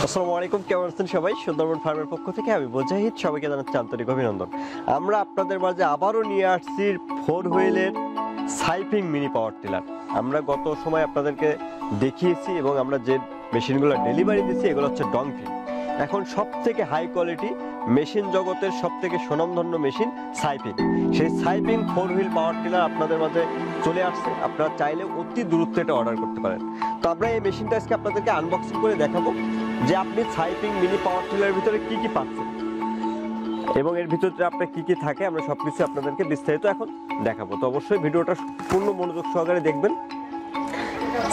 আসসালামু আলাইকুম, কেমন আছেন সবাই? সুন্দরবন ফার্মের পক্ষ থেকে আমি মুজাহিদ, সবাইকে জানাচ্ছি আন্তরিক অভিনন্দন। আমরা আপনাদের মাঝে আবারও নিয়ে আসছি 4 হুইলের সাইপিং মিনি পাওয়ার টিলার। আমরা গত সময় আপনাদেরকে দেখিয়েছি এবং আমরা যে মেশিনগুলো ডেলিভারি দিচ্ছি এগুলো হচ্ছে ডংফিন। এখন সব থেকে হাই কোয়ালিটি মেশিন জগতের সব থেকে সুনামধন্য মেশিন সাইপিং। সেই সাইপিং 4 হুইল পাওয়ার টিলার আপনাদের মাঝে চলে আসছে। আপনারা চাইলে অতি দ্রুত এটা অর্ডার করতে পারেন। তো আমরা এই মেশিনটা আজকে আপনাদেরকে আনবক্সিং করে দেখাবো যে আপনি সাইপিং মিনি পাওয়ার টিলারের ভিতরে কি কি পাচ্ছেন এবং এর ভিতরে আপনার কি কি থাকে, আমরা সবকিছু আপনাদেরকে বিস্তারিত এখন দেখাবো। তো অবশ্যই ভিডিওটা পূর্ণ মনোযোগ সহকারে দেখবেন।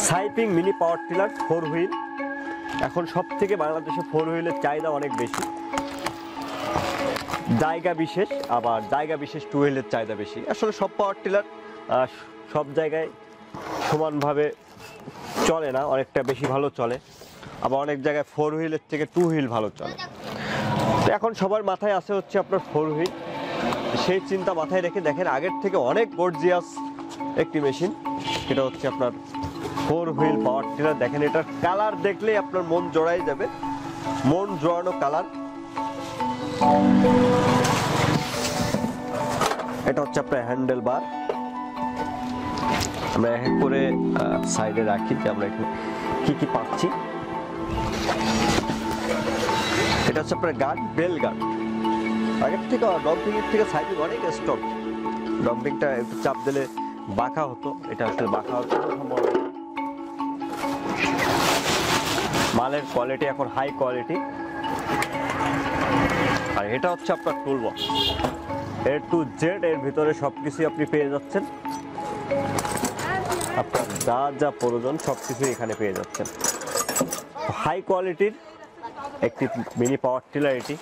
সাইপিং মিনি পাওয়ার টিলার 4 হুইল, এখন সব থেকে বাংলাদেশে 4 হুইলের চাহিদা অনেক বেশি, জায়গা বিশেষ, আবার জায়গা বিশেষ 2 হুইলের চাহিদা বেশি। আসলে সব পাওয়ার টিলার সব জায়গায় সমানভাবে চলে না, অনেকটা বেশি ভালো চলে, আবার অনেক জায়গায় 4 হুইলের থেকে 2 হুইল ভালো চলে। তো এখন সবার মাথায় আছে হচ্ছে আপনার 4 হুইল। সেই চিন্তা মাথায় রেখে দেখেন আগের থেকে অনেক গর্জিয়াস একটি মেশিন, এটা হচ্ছে আপনার 4 হুইল পাওয়ার টিলার। দেখেন এটার কালার দেখলেই আপনার মন জোড়াই যাবে, মন জোড়ানো কালার। এটা হচ্ছে আপনার হ্যান্ডেল বার। আমরা এক এক করে সাইডে রাখি যে আমরা এখানে কি কি পাচ্ছি। এটা হচ্ছে আপনার গার্ড, বেল গার্ড। আগের থেকে ডম্পিংয়ের থেকে সাইপিং অনেক স্টক। ডম্পিংটা একটু চাপ দিলে বাঁকা হতো, এটা আসলে বাঁকা হতো সম্ভব। মালের কোয়ালিটি এখন হাই কোয়ালিটি। আর এটা হচ্ছে আপনার tool box, A to Z এর ভিতরে সবকিছু আপনি পেয়ে যাচ্ছেন। আপনার যা যা প্রয়োজন সবকিছু এখানে পেয়ে যাচ্ছেন। হাই কোয়ালিটির একটি মিনি পাওয়ার টিলার এটি,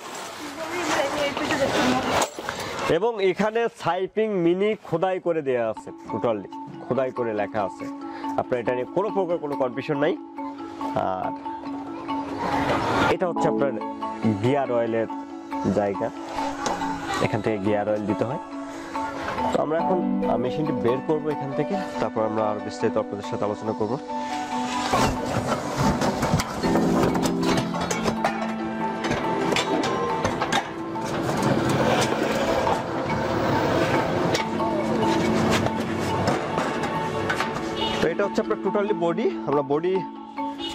এবং এখানে সাইপিং মিনি খোদাই করে দেওয়া আছে, টোটালি খোদাই করে লেখা আছে। আপনার এটা নিয়ে কোনো প্রকার কোনো কনফিউশন নাই। আর এটা হচ্ছে আপনার গিয়ার অয়েলের জায়গা, এখান থেকে গিয়ার অয়েল দিতে হয়। তো আমরা এখন মেশিনটি বের করব এখান থেকে, তারপর আমরা আরো বিস্তারিত আপনাদের সাথে আলোচনা করব। তো এটা হচ্ছে আপনার টোটালি বডি। আমরা বডি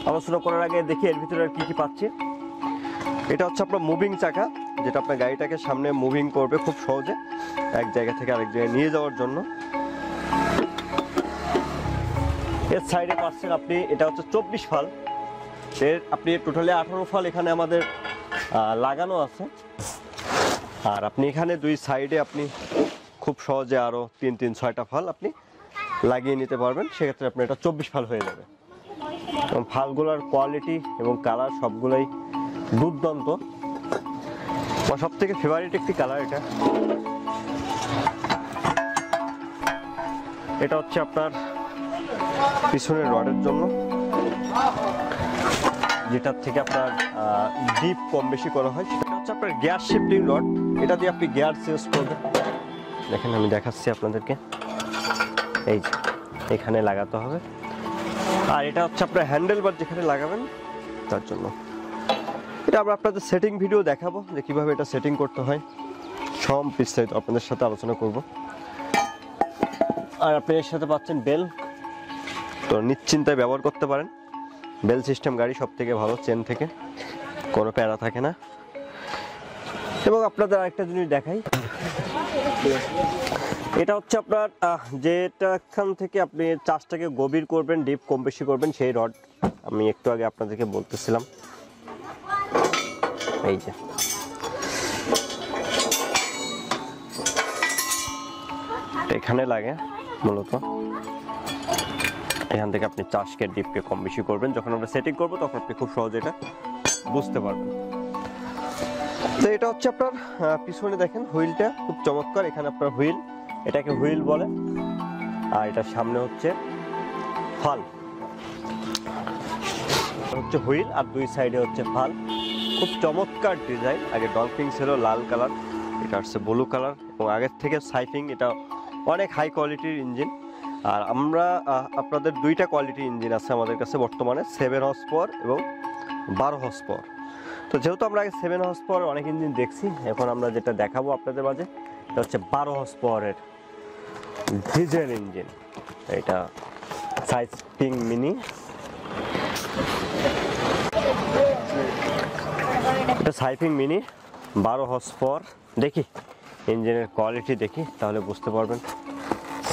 আলোচনা করার আগে দেখি এর ভিতরে আর কি কি পাচ্ছি। এটা হচ্ছে আপনার মুভিং চাকা, যেটা আপনার গাড়িটাকে সামনে মুভিং করবে খুব সহজে এক জায়গা থেকে আরেক জায়গায় নিয়ে যাওয়ার জন্য। এর সাইডে পাচ্ছেন আপনি, এটা হচ্ছে 24 ফাল, এর আপনি টোটালি 18 ফাল এখানে আমাদের লাগানো আছে। আর আপনি এখানে দুই সাইডে আপনি খুব সহজে আরো 3-6টা ফাল আপনি লাগিয়ে নিতে পারবেন। সেক্ষেত্রে আপনার এটা 24 ফাল হয়ে যাবে। এবং ফালগুলোর কোয়ালিটি এবং কালার সবগুলোই দুর্দান্ত। আমার সব থেকে ফেভারিট একটি কালার এটা। এটা হচ্ছে আপনার পিছনের রডের জন্য, যেটার থেকে আপনার ডিপ কম বেশি করা হয়। সেটা হচ্ছে আপনার গিয়ার শিফটিং রড, এটা দিয়ে আপনি গিয়ার চেঞ্জ করবেন। দেখেন আমি দেখাচ্ছি আপনাদেরকে, এই যে এখানে লাগাতে হবে। আর এটা হচ্ছে আপনার হ্যান্ডেল বার, যেখানে লাগাবেন তার জন্য। এটা আমরা আপনাদের সেটিং ভিডিও দেখাবো যে কিভাবে এটা সেটিং করতে হয়, সব বিস্তারিত আপনাদের সাথে আলোচনা করব। আর আপনি এর সাথে পাচ্ছেন বেল, তো নিশ্চিন্তায় ব্যবহার করতে পারেন। বেল সিস্টেম গাড়ি সব থেকে ভালো, চেন থেকে কোনো প্যারা থাকে না। এবং আপনাদের আরেকটা জিনিস দেখাই, এটা হচ্ছে আপনার যেটা এখান থেকে আপনি চাষটাকে গভীর করবেন, ডিপ কম বেশি করবেন, সেই রড আমি একটু আগে আপনাদেরকে বলতেছিলাম। এই যে এখানে লাগে মূলত, এখান থেকে আপনি চাষকে ডিপকে কম বেশি করবেন। যখন আমরা সেটিং করবো তখন আপনি খুব সহজে এটা বুঝতে পারবেন। তো এটা হচ্ছে আপনার পিছনে দেখেন হুইলটা খুব চমৎকার, এখানে আপনার হুইল, এটাকে হুইল বলে। আর এটা সামনে হচ্ছে ফাল, হচ্ছে হুইল, আর দুই সাইডে হচ্ছে ফাল। খুব চমৎকার ডিজাইন। আগে ডলফিন ছিল লাল কালার, এটা হচ্ছে ব্লু কালার। এবং আগের থেকে সাইপিং এটা অনেক হাই কোয়ালিটির ইঞ্জিন। আর আমরা আপনাদের দুইটা কোয়ালিটির ইঞ্জিন আছে আমাদের কাছে বর্তমানে, 7 হর্স পাওয়ার এবং 12 হর্স পাওয়ার। তো যেহেতু আমরা আগে 7 হর্স পাওয়ার অনেক ইঞ্জিন দেখছি, এখন আমরা যেটা দেখাবো আপনাদের মাঝে এটা হচ্ছে 12 হর্স পাওয়ারের ডিজেল ইঞ্জিন। এটা সাইপিং মিনি, এটা সাইপিং মিনি 12 হর্স পাওয়ার। দেখি ইঞ্জিনের কোয়ালিটি দেখি, তাহলে বুঝতে পারবেন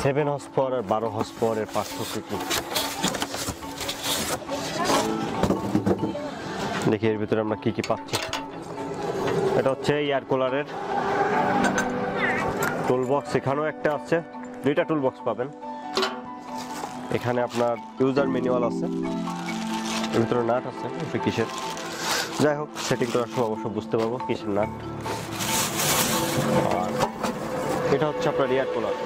7 হর্স পাওয়ার আর 12 হর্স পাওয়ারের পার্থক্য কি। দেখি এর ভিতরে আমরা কি কি পাচ্ছি। এটা হচ্ছে এয়ার কুলারের টুল বক্স, এখানেও একটা আছে, দুইটা টুল বক্স পাবেন। এখানে আপনার ইউজার ম্যানুয়াল আছে, এর ভিতরে নাট আছে কিসের, যাই হোক সেটিং করার সময় অবশ্য বুঝতে পারবো কিসের নাট। আর এটা হচ্ছে আপনার এয়ার কুলার।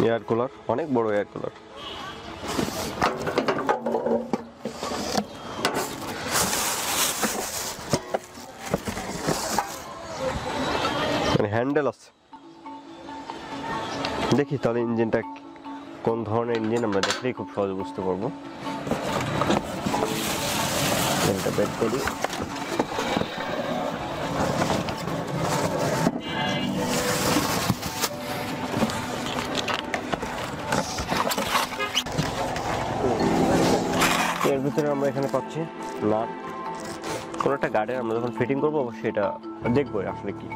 এয়ার কুলার অনেক বড় এয়ার কুলার। হ্যান্ডেল আছে, দেখি তাহলে ইঞ্জিনটা কোন ধরনের ইঞ্জিন আমরা দেখলেই খুব সহজে বুঝতে পারবো। এটা বের করি। এর ভিতরে আমরা এখানে পাচ্ছি নাট, কোনো একটা গার্ডের আমরা যখন ফিটিং করবো অবশ্যই এটা দেখবো আসলে কি।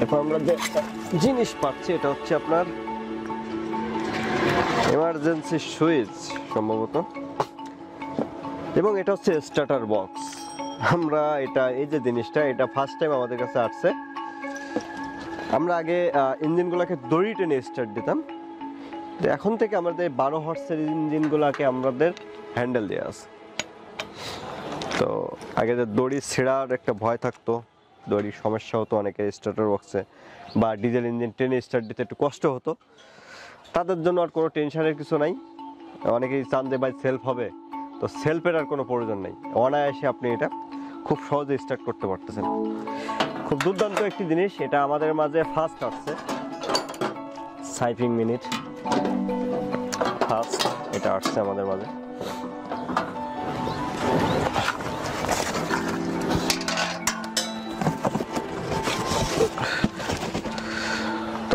এরপর আমরা যে জিনিস পাচ্ছি এটা হচ্ছে আপনার এমার্জেন্সি সুইচ সম্ভবত, এবং এটা হচ্ছে স্টার্টার বক্স। আমরা এটা এই যে জিনিসটা এটা ফার্স্ট টাইম আমাদের কাছে আসছে। আমরা আগে ইঞ্জিনগুলোকে দড়ি টেনে স্টার্ট দিতাম, এখন থেকে আমাদের 12 হর্সের ইঞ্জিনগুলোকে আমাদের হ্যান্ডেল দেওয়া আছে। তো আগে যে দড়ি ছেঁড়ার একটা ভয় থাকতো, দড়ির সমস্যা হতো অনেকের স্টার্টার বক্সে, বা ডিজেল ইঞ্জিন টেনে স্টার্ট দিতে একটু কষ্ট হতো, তাদের জন্য আর কোনো টেনশনের কিছু নাই। অনেকেই চান যে ভাই সেলফ হবে, তো সেলফের আর কোনো প্রয়োজন নেই, অনায়াসে আপনি এটা খুব সহজে স্টার্ট করতে পারতেছেন। খুব দুর্দান্ত একটি জিনিস, এটা আমাদের মাঝে ফার্স্ট আসছে সাইপিং মিনিট, ফার্স্ট এটা আসছে আমাদের মাঝে।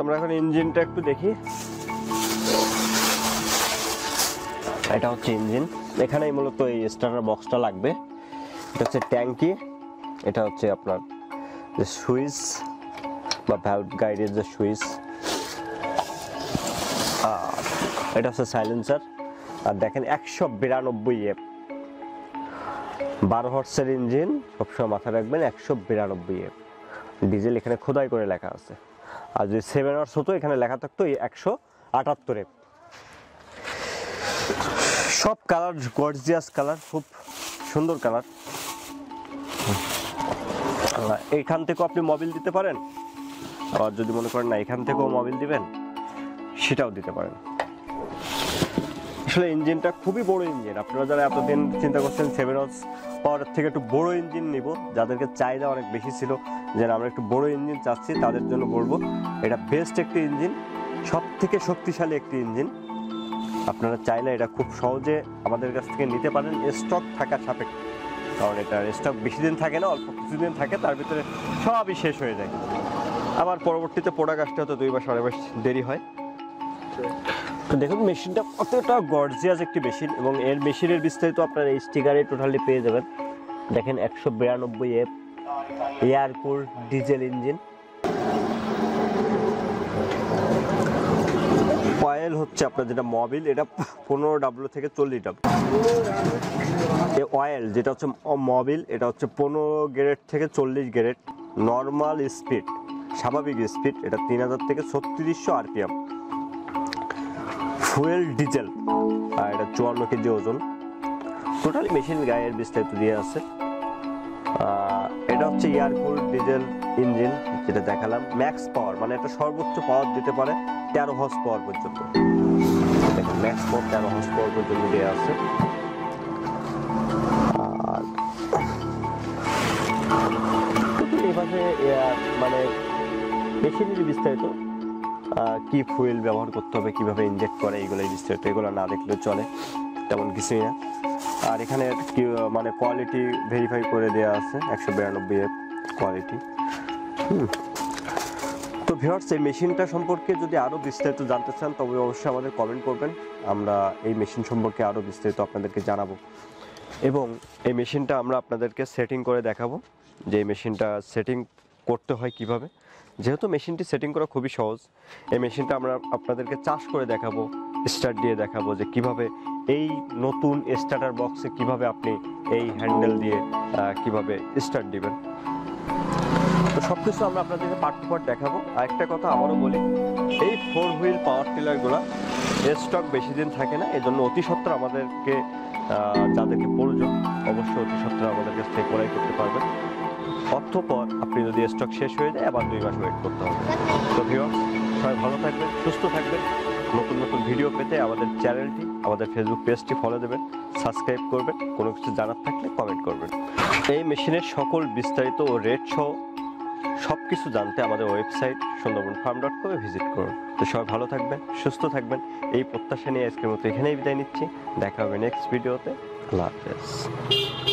আমরা এখন ইঞ্জিনটা একটু দেখি। এটা হচ্ছে ইঞ্জিন, এখানেই মূলত এই স্টার্টার বক্সটা লাগবে। এটা হচ্ছে ট্যাঙ্কি, এটা হচ্ছে আপনার যে সুইচ বা ভ্যালভ গাইডের যে সুইচ, আর এটা হচ্ছে সাইলেন্সার। আর দেখেন 192 এফ, 12 হর্সের ইঞ্জিন, সবসময় মাথায় রাখবেন 192 এফ। ডিজেল এখানে খোদাই করে লেখা আছে, আর যদি 7 হর্স হতো এখানে লেখা থাকতো 178 এফ। সব কালার গর্জিয়াস কালার, খুব সুন্দর কালার। এইখান থেকেও আপনি মোবিল দিতে পারেন, আর যদি মনে করেন না এখান থেকেও মোবিল দিবেন সেটাও দিতে পারেন। আসলে ইঞ্জিনটা খুবই বড় ইঞ্জিন। আপনারা যারা এতদিন চিন্তা করছেন 7 হর্স পাওয়ারের থেকে একটু বড় ইঞ্জিন নিব, যাদেরকে চাহিদা অনেক বেশি ছিল যে আমরা একটু বড় ইঞ্জিন চাচ্ছি, তাদের জন্য বলবো এটা বেস্ট একটি ইঞ্জিন, সব থেকে শক্তিশালী একটি ইঞ্জিন। আপনারা চাইলে এটা খুব সহজে আমাদের কাছ থেকে নিতে পারেন, স্টক থাকা সাপেক্ষে, কারণ এটার স্টক বেশি দিন থাকে না, অল্প কিছুদিন থাকে, তার ভিতরে সবই শেষ হয়ে যায়। আবার পরবর্তীতে প্রোডাক্ট আসতে হয়তো 2 বা 2.5 মাস দেরি হয়। তো দেখুন মেশিনটা কতটা গর্জিয়াস একটি মেশিন, এবং এর মেশিনের বিস্তারিত আপনার এই স্টিকারে টোটালি পেয়ে যাবেন। দেখেন 192 এফ এয়ার কুল ডিজেল ইঞ্জিন। অয়েল হচ্ছে আপনার যেটা মোবিল, এটা 15W থেকে 40W। অয়েল যেটা হচ্ছে মোবিল, এটা হচ্ছে 15 গ্রেড থেকে 40 গ্রেড। নর্মাল স্পিড, স্বাভাবিক স্পিড, এটা 3000 থেকে 3600 RPM। ফুয়েল ডিজেল, আর এটা 54 কেজি ওজন। টোটালি মেশিন গায়ের বিস্তারিত দিয়ে আছে। এটা হচ্ছে এয়ার কুল ডিজেল ইঞ্জিন, যেটা দেখালাম। ম্যাক্স পাওয়ার মানে এটা সর্বোচ্চ পাওয়ার দিতে পারে 13 হর্স পাওয়ার পর্যন্ত। ম্যাক্স মোড 13 হর্স পাওয়ার পর্যন্ত দেওয়া আছে। আর এভাবে মানে মেশিনের বিস্তারিত কি ফুয়েল ব্যবহার করতে হবে, কিভাবে ইনজেক্ট করে, এইগুলোই বিস্তারিত, এগুলো না দেখলে চলে, তেমন কিছুই না। আর এখানে মানে কোয়ালিটি ভেরিফাই করে দেওয়া আছে 192F কোয়ালিটি। তো ভিউয়ার্স, এই মেশিনটা সম্পর্কে যদি আরও বিস্তারিত জানতে চান তবে অবশ্যই আমাদের কমেন্ট করবেন, আমরা এই মেশিন সম্পর্কে আরও বিস্তারিত আপনাদেরকে জানাবো। এবং এই মেশিনটা আমরা আপনাদেরকে সেটিং করে দেখাবো যে এই মেশিনটা সেটিং করতে হয় কিভাবে। যেহেতু মেশিনটি সেটিং করা খুবই সহজ, এই মেশিনটা আমরা আপনাদেরকে চার্জ করে দেখাবো, স্টার্ট দিয়ে দেখাবো যে কিভাবে এই নতুন স্টার্টার বক্সে কিভাবে আপনি এই হ্যান্ডেল দিয়ে কিভাবে স্টার্ট দিবেন। তো সব কিছু আমরা আপনাদেরকে পার্ট টু পার্ট দেখাবো। আর একটা কথা আবারও বলি, এই 4 হুইল পাওয়ার টিলারগুলো স্টক বেশি দিন থাকে না, এজন্য অতি সত্বর আমাদেরকে যাদেরকে প্রয়োজন অবশ্যই অতি সত্বর আমাদের কাছ থেকে ক্রয় করতে পারবেন। অতঃপর আপনি যদি স্টক শেষ হয়ে যায় আবার 2 মাস ওয়েট করতে হবে। তো ভিউয়ার্স, সবাই ভালো থাকবেন, সুস্থ থাকবেন। নতুন নতুন ভিডিও পেতে আমাদের চ্যানেলটি, আমাদের ফেসবুক পেজটি ফলো দেবেন, সাবস্ক্রাইব করবেন, কোনো কিছু জানার থাকলে কমেন্ট করবেন। এই মেশিনের সকল বিস্তারিত ও রেট সহ সব কিছু জানতে আমাদের ওয়েবসাইট sundarbanfarm.com ভিজিট করুন। তো সবাই ভালো থাকবেন, সুস্থ থাকবেন, এই প্রত্যাশা নিয়ে আজকের মতো এখানেই বিদায় নিচ্ছি। দেখা হবে নেক্সট ভিডিওতে। আল্লাহ হাফেজ।